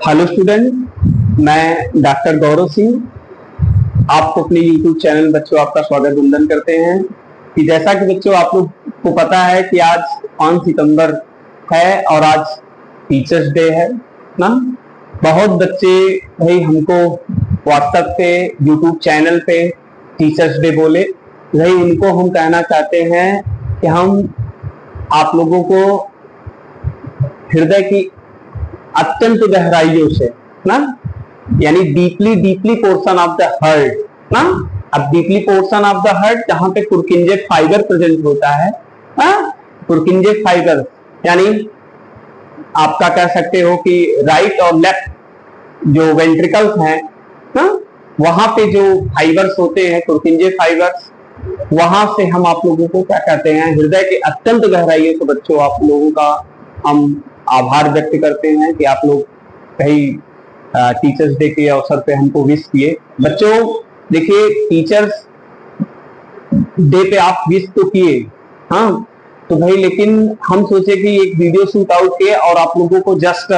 Hello student, मैं doctor Gaurav Singh आपको अपने यूट्यूब चैनल बच्चों आपका स्वागत वंदन करते हैं। कि जैसा कि बच्चों आप लोग को पता है कि आज 5 सितंबर है और आज टीचर्स डे है ना। बहुत बच्चे भाई हमको व्हाट्सएप पे यूट्यूब चैनल पे टीचर्स डे बोले, भाई उनको हम कहना चाहते हैं कि हम आप लोगों को हृदय की अत्यंत गहराइयों से ना, यानी deeply portion of the heart ना। अब deeply portion of the heart जहां पे पुरकिंजे फाइबर प्रेजेंट होता है ना, पुरकिंजे फाइबर यानी आपका कह सकते हो कि राइट और लेफ्ट जो वेंट्रिकल्स हैं ना, वहां पे जो फाइबर्स होते हैं पुरकिंजे फाइबर्स, वहां से हम आप लोगों को क्या कहते हैं, हृदय के अत्यंत गहराइयों से बच्चों आप लोगों का हम आभार व्यक्त करते हैं कि आप लोग कहीं टीचर्स डे के अवसर पे हमको विश किए। बच्चों देखिए, टीचर्स डे पे आप विश तो किए, हाँ तो भाई, लेकिन हम सोचे कि एक वीडियो शूट आउट किए और आप लोगों को just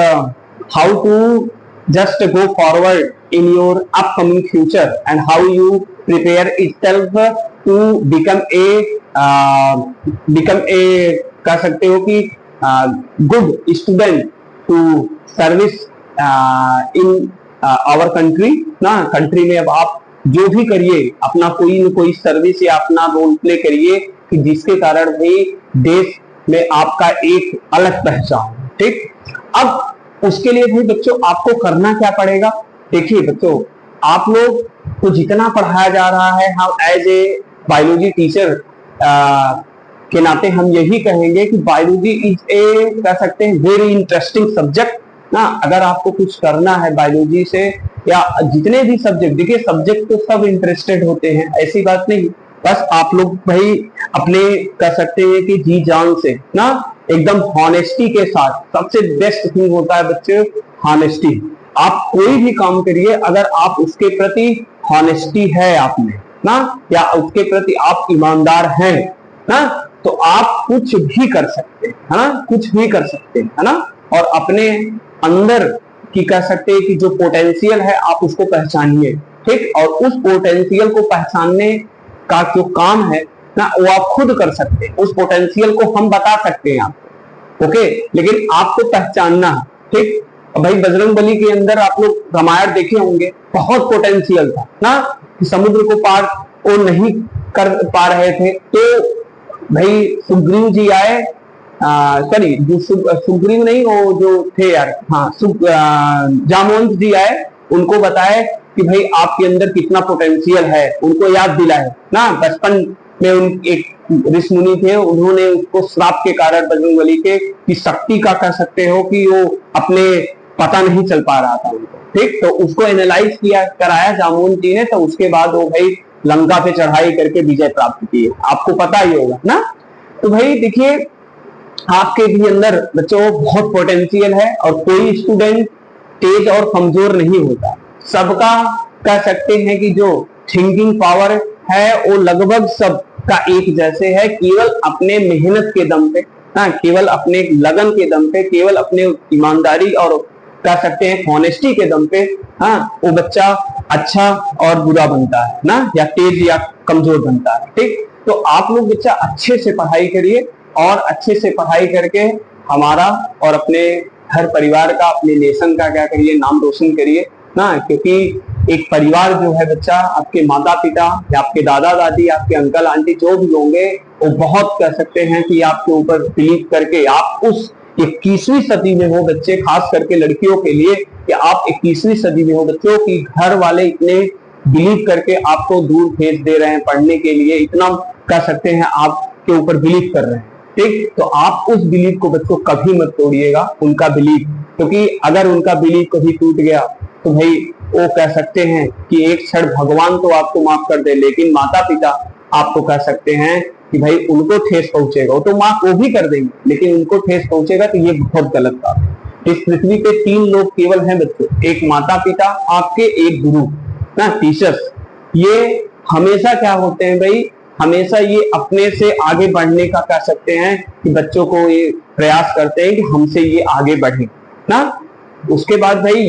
how to just go forward in your upcoming future and how you prepare itself to become a कह सकते हो कि good student to service in our country ना। कंट्री में अब आप जो भी करिए, अपना कोई न कोई सर्विस या अपना रोल प्ले करिए कि जिसके कारण भी देश में आपका एक अलग पहचान, ठीक। अब उसके लिए भी बच्चों आपको करना क्या पड़ेगा। देखिए बच्चों, आप लोग को जितना पढ़ाया जा रहा है, हम एज ए बायोलॉजी टीचर के नाते हम यही कहेंगे कि बायोलॉजी इज ए कह सकते हैं वेरी इंटरेस्टिंग सब्जेक्ट ना। अगर आपको कुछ करना है बायोलॉजी से या जितने भी सब्जेक्ट, देखिए सब्जेक्ट तो सब इंटरेस्टेड होते हैं, ऐसी बात नहीं। बस आप लोग भाई अपने कह सकते हैं कि जी जान से ना, एकदम हॉनेस्टी के साथ, सबसे बेस्ट थिंग होता है बच्चे हॉनेस्टी। आप कोई भी काम करिए, अगर आप उसके प्रति हॉनेस्टी है आप में ना, या उसके प्रति आप ईमानदार हैं ना, तो आप कुछ भी कर सकते हैं, है ना, कुछ भी कर सकते हैं, है ना। और अपने अंदर की कह सकते हैं कि जो पोटेंशियल है आप उसको पहचानिए, ठीक। और उस पोटेंशियल को पहचानने का जो काम है ना, वो आप खुद कर सकते हैं। उस पोटेंशियल को हम बता सकते हैं आपको, ओके, लेकिन आपको पहचानना है, ठीक। भाई बजरंगबली के अंदर आप लोग रामायण देखे होंगे, बहुत पोटेंशियल था ना, कि समुद्र को पार वो नहीं कर पा रहे थे, तो भाई सुग्रीव जी आए, सॉरी सुग्रीव नहीं, वो जो थे यार, हाँ जामवंत जी आए, उनको बताए कि भाई आपके अंदर कितना पोटेंशियल है, उनको याद दिलाए ना। बचपन में उन एक ऋषि मुनि थे, उन्होंने उसको श्राप के कारण बजरंगबली के की शक्ति का कह सकते हो कि वो अपने पता नहीं चल पा रहा था उनको, ठीक। तो उसको एनालाइज किया कराया जामवंत जी ने, तो उसके बाद वो भाई लंका पे चढ़ाई करके विजय प्राप्त की, आपको पता ही होगा ना। तो भाई देखिए, आपके भी अंदर बच्चों बहुत पोटेंशियल है और कोई स्टूडेंट तेज और कमजोर नहीं होता। सबका कह सकते हैं कि जो थिंकिंग पावर है वो लगभग सबका एक जैसे है, केवल अपने मेहनत के दम पे, हाँ, केवल अपने लगन के दम पे, केवल अपने ईमानदारी और कह सकते हैं हॉनेस्टी के दम पे, हाँ, वो बच्चा अच्छा और बुरा बनता है ना, या तेज या कमजोर बनता है, ठीक। तो आप लोग बच्चा अच्छे से पढ़ाई करिए और अच्छे से पढ़ाई करके हमारा और अपने हर परिवार का, अपने नेशन का क्या करिए, नाम रोशन करिए ना। क्योंकि एक परिवार जो है बच्चा, आपके माता पिता या आपके दादा दादी, आपके अंकल आंटी जो भी होंगे, वो बहुत कह सकते हैं कि आपके ऊपर बिलीव करके आप उस 21वीं सदी में हो बच्चे, खास करके लड़कियों के लिए कि आप 21वीं सदी में हो बच्चों की घर वाले इतने बिलीव करके आपको दूर भेज दे रहे हैं पढ़ने के लिए, इतना कह सकते हैं आपके ऊपर बिलीव कर रहे हैं, ठीक। तो आप उस बिलीव को बच्चों कभी मत तोड़िएगा, उनका बिलीव, क्योंकि अगर उनका बिलीव कभी टूट गया तो भाई वो कह सकते हैं कि एक क्षण भगवान तो आपको माफ कर दे, लेकिन माता पिता आपको कह सकते हैं कि भाई उनको ठेस पहुंचेगा। वो तो माफ वो भी कर देंगे, लेकिन उनको ठेस पहुंचेगा, तो ये बहुत गलत बात है। इस पृथ्वी पे 3 लोग केवल हैं बच्चों, एक माता पिता आपके, एक गुरु ना, टीचर्स। ये हमेशा क्या होते हैं भाई, हमेशा ये अपने से आगे बढ़ने का कह सकते हैं कि बच्चों को ये प्रयास करते हैं कि हमसे ये आगे बढ़े ना। उसके बाद भाई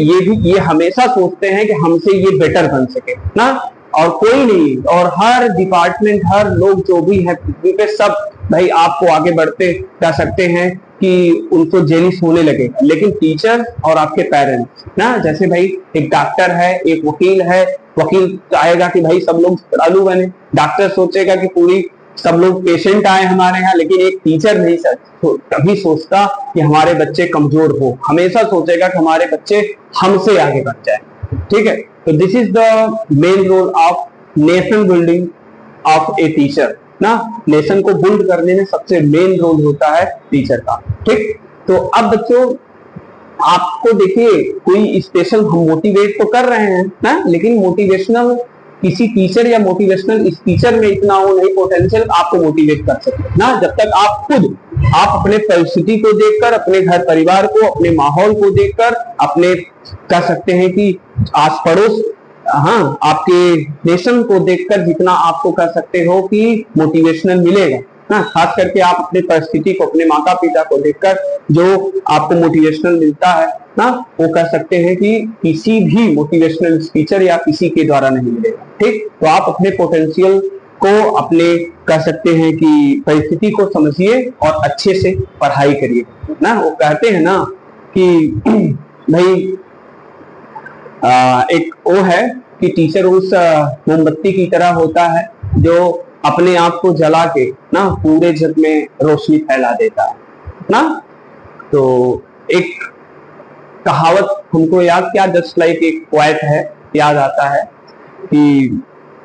ये हमेशा सोचते हैं कि हमसे ये बेटर बन सके ना। और कोई नहीं, और हर डिपार्टमेंट, हर लोग जो भी है पृथ्वी पे, सब भाई आपको आगे बढ़ते कह सकते हैं कि उनको जेलिस होने लगेगा। लेकिन टीचर और आपके पेरेंट्स ना, जैसे भाई एक डॉक्टर है, एक वकील है, वकील चाहेगा कि भाई सब लोग श्रद्धालु बने, डॉक्टर सोचेगा कि पूरी सब लोग पेशेंट आए हमारे यहाँ। लेकिन एक टीचर नहीं कभी सोचता कि हमारे बच्चे कमजोर हो, हमेशा सोचेगा कि हमारे बच्चे हमसे आगे बढ़ जाए। ठीक है, तो this is the main role of nation building of a teacher ना। नेशन को बिल्ड करने में सबसे मेन रोल होता है टीचर का। ठीक, तो अब बच्चों आपको देखिए कोई स्पेशल हम मोटिवेट तो कर रहे हैं ना, लेकिन मोटिवेशनल किसी टीचर या मोटिवेशनल इस टीचर में इतना हो नहीं पोटेंशियल आपको मोटिवेट कर सकते ना, जब तक आप खुद आप अपने परिस्थिति को देखकर, अपने घर परिवार को, अपने माहौल को देखकर, अपने कह सकते हैं कि आस पड़ोस, हाँ, आपके नेशन को देखकर जितना आपको कह सकते हो कि मोटिवेशनल मिलेगा ना, खास करके आप अपने परिस्थिति को, अपने माता पिता को देखकर जो आपको मोटिवेशनल मिलता है ना, वो कह सकते हैं कि किसी भी मोटिवेशनल स्पीकर या किसी के द्वारा नहीं मिलेगा। ठीक, तो आप अपने पोटेंशियल को, अपने कह सकते हैं कि परिस्थिति को समझिए और अच्छे से पढ़ाई करिए ना। वो कहते हैं ना कि भाई एक वो है कि टीचर उस मोमबत्ती की तरह होता है जो अपने आप को जला के ना पूरे जग में रोशनी फैला देता है ना। तो एक कहावत हमको याद, क्या जस्ट लाइक एक पोएट है, याद आता है कि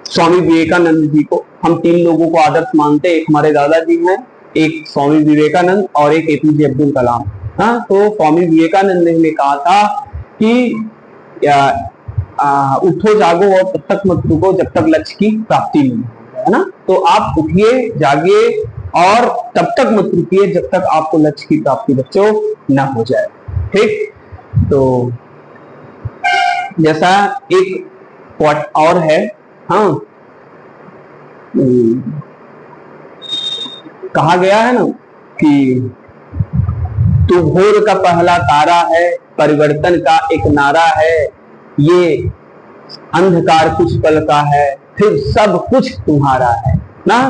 स्वामी विवेकानंद जी को हम 3 लोगों को आदर्श मानते हैं। एक हमारे दादाजी हैं, एक स्वामी विवेकानंद और एक एपीजे अब्दुल कलाम। हाँ, तो स्वामी विवेकानंद ने कहा था कि उठो जागो और तब तक मत रुको जब तक लक्ष्य की प्राप्ति नहीं, है ना। तो आप उठिए, जागिए और तब तक मत रुकिए जब तक आपको लक्ष्य की प्राप्ति बच्चों ना हो जाए। ठीक, तो जैसा एक पॉइंट और है, हाँ, कहा गया है ना कि तू भोर का पहला तारा है, परिवर्तन का एक नारा है, ये अंधकार कुछ पल का है, फिर सब कुछ तुम्हारा है ना।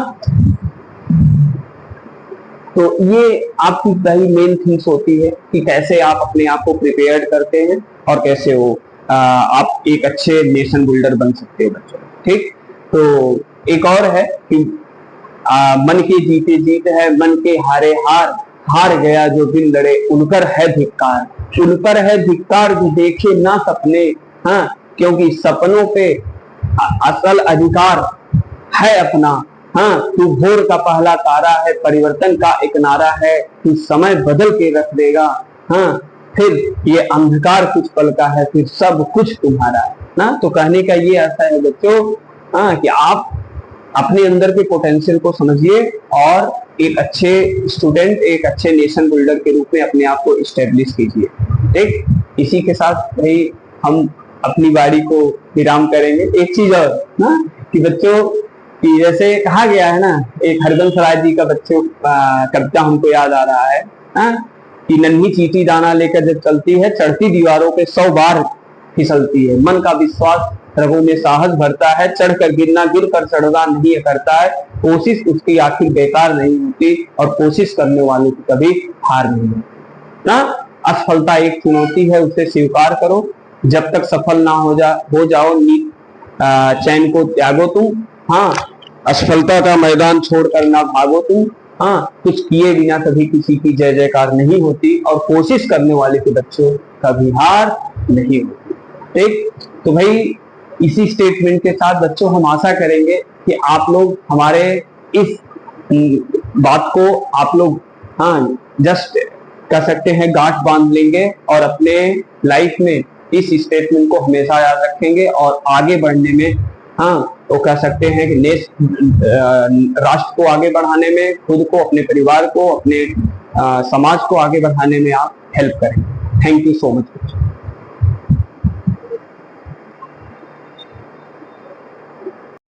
तो ये आपकी पहली मेन थिंग्स होती है कि कैसे आप अपने आप को प्रिपेयर्ड करते हैं और कैसे वो आप एक अच्छे नेशन बिल्डर बन सकते हैं बच्चों। ठीक, तो एक और है कि मन के जीते जीत है, मन के हारे हार, हार गया जो दिल लड़े उनकर है धिक्कार, उनपर है धिक्कार जो देखे ना सपने, हाँ, क्योंकि सपनों पे असल अधिकार है अपना। हाँ, तू भोर का पहला तारा है, परिवर्तन का एक नारा है, तू समय बदल के रख देगा। हाँ, फिर ये अंधकार कुछ पल का है, फिर सब कुछ तुम्हारा है ना। तो कहने का ये ऐसा है बच्चों, हाँ, कि आप अपने अंदर के पोटेंशियल को समझिए और एक अच्छे स्टूडेंट, एक अच्छे नेशन बिल्डर के रूप में अपने आप को इस्टेब्लिश कीजिए। ठीक, इसी के साथ भाई हम अपनी बारी को विराम करेंगे। एक चीज और ना कि बच्चों कि जैसे कहा गया है ना, एक हरबंस राय जी का बच्चों कविता हमको याद आ रहा है ना, कि नन्ही चींटी दाना लेकर जब चलती है, चढ़ती दीवारों पे 100 बार फिसलती है, मन का विश्वास रगों में साहस भरता है, चढ़कर गिरना गिर कर चढ़ना नहीं करता है, कोशिश उसकी आखिर बेकार नहीं होती और कोशिश करने वालों की कभी हार नहीं होती ना। असफलता एक चुनौती है, उसे स्वीकार करो, जब तक सफल ना हो जाओ नीत चैन को त्यागो तुम। हाँ, असफलता का मैदान छोड़कर ना भागो तुम। हाँ, कुछ किए बिना कभी किसी की जय जयकार नहीं होती और कोशिश करने वाले के बच्चों कभी हार नहीं होती। ठीक, तो भाई इसी स्टेटमेंट के साथ बच्चों हम आशा करेंगे कि आप लोग हमारे इस बात को आप लोग, हाँ, जस्ट कह सकते हैं गांठ बांध लेंगे और अपने लाइफ में इस स्टेटमेंट को हमेशा याद रखेंगे और आगे बढ़ने में, हाँ, तो कह सकते हैं कि राष्ट्र को आगे बढ़ाने में, खुद को, अपने परिवार को, अपने समाज को आगे बढ़ाने में आप हेल्प करेंगे। Thank you so much.